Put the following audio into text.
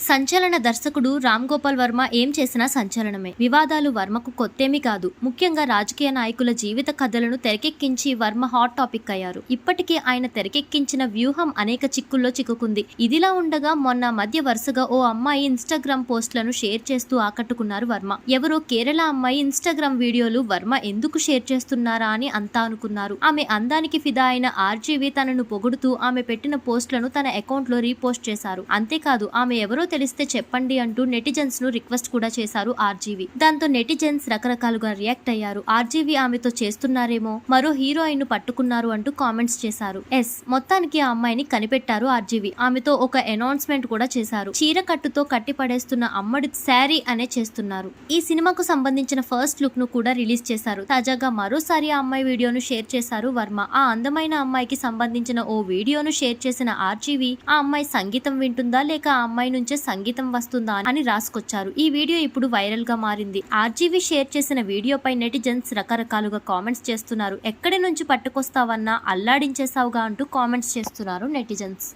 సంచలన దర్శకుడు రామ్ గోపాల్ వర్మ ఏం చేసినా సంచలనమే. వివాదాలు వర్మకు కొత్తేమీ కాదు. ముఖ్యంగా రాజకీయ నాయకుల జీవిత కథలను తెరకెక్కించి వర్మ హాట్ టాపిక్ అయ్యారు. ఇప్పటికే ఆయన తెరకెక్కించిన వ్యూహం అనేక చిక్కుల్లో చిక్కుకుంది. ఇదిలా ఉండగా మొన్న మధ్య వరుసగా ఓ అమ్మాయి ఇన్స్టాగ్రామ్ పోస్టులను షేర్ చేస్తూ ఆకట్టుకున్నారు వర్మ. ఎవరో కేరళ అమ్మాయి ఇన్స్టాగ్రామ్ వీడియోలు వర్మ ఎందుకు షేర్ చేస్తున్నారా అని అంతా అనుకున్నారు. ఆమె అందానికి ఫిదా అయిన ఆర్జీవి తనను పొగుడుతూ ఆమె పెట్టిన పోస్టులను తన అకౌంట్ లో రీపోస్ట్ చేశారు. అంతేకాదు ఆమె ఎవరో తెలిస్తే చెప్పండి అంటూ నెటిజన్స్ ను రిక్వెస్ట్ కూడా చేశారు ఆర్జీవి. దాంతో నెటిజన్స్ రకరకాలుగా రియాక్ట్ అయ్యారు. ఆర్జీవి ఆమెతో చేస్తున్నారేమో, మరో హీరోయిన్ ను పట్టుకున్నారు అంటూ కామెంట్స్ చేశారు. మొత్తానికి ఆ అమ్మాయిని కనిపెట్టారు ఆర్జీవి. ఆమెతో ఒక అనౌన్స్మెంట్ కూడా చేశారు. చీర కట్టుతో కట్టి పడేస్తున్న అమ్మడి శారీ అనే చేస్తున్నారు. ఈ సినిమాకు సంబంధించిన ఫస్ట్ లుక్ ను కూడా రిలీజ్ చేశారు. తాజాగా మరోసారి ఆ అమ్మాయి వీడియోను షేర్ చేశారు వర్మ. ఆ అందమైన అమ్మాయికి సంబంధించిన ఓ వీడియోను షేర్ చేసిన ఆర్జీవి ఆ అమ్మాయి సంగీతం వింటుందా లేక ఆ అమ్మాయి నుంచే సంగీతం వస్తుందా అని రాసుకొచ్చారు. ఈ వీడియో ఇప్పుడు వైరల్ గా మారింది. ఆర్జీవి షేర్ చేసిన వీడియోపై నెటిజన్స్ రకరకాలుగా కామెంట్స్ చేస్తున్నారు. ఎక్కడి నుంచి పట్టుకొస్తావన్నా అల్లాడించేసావుగా అంటూ కామెంట్స్ చేస్తున్నారు నెటిజన్స్.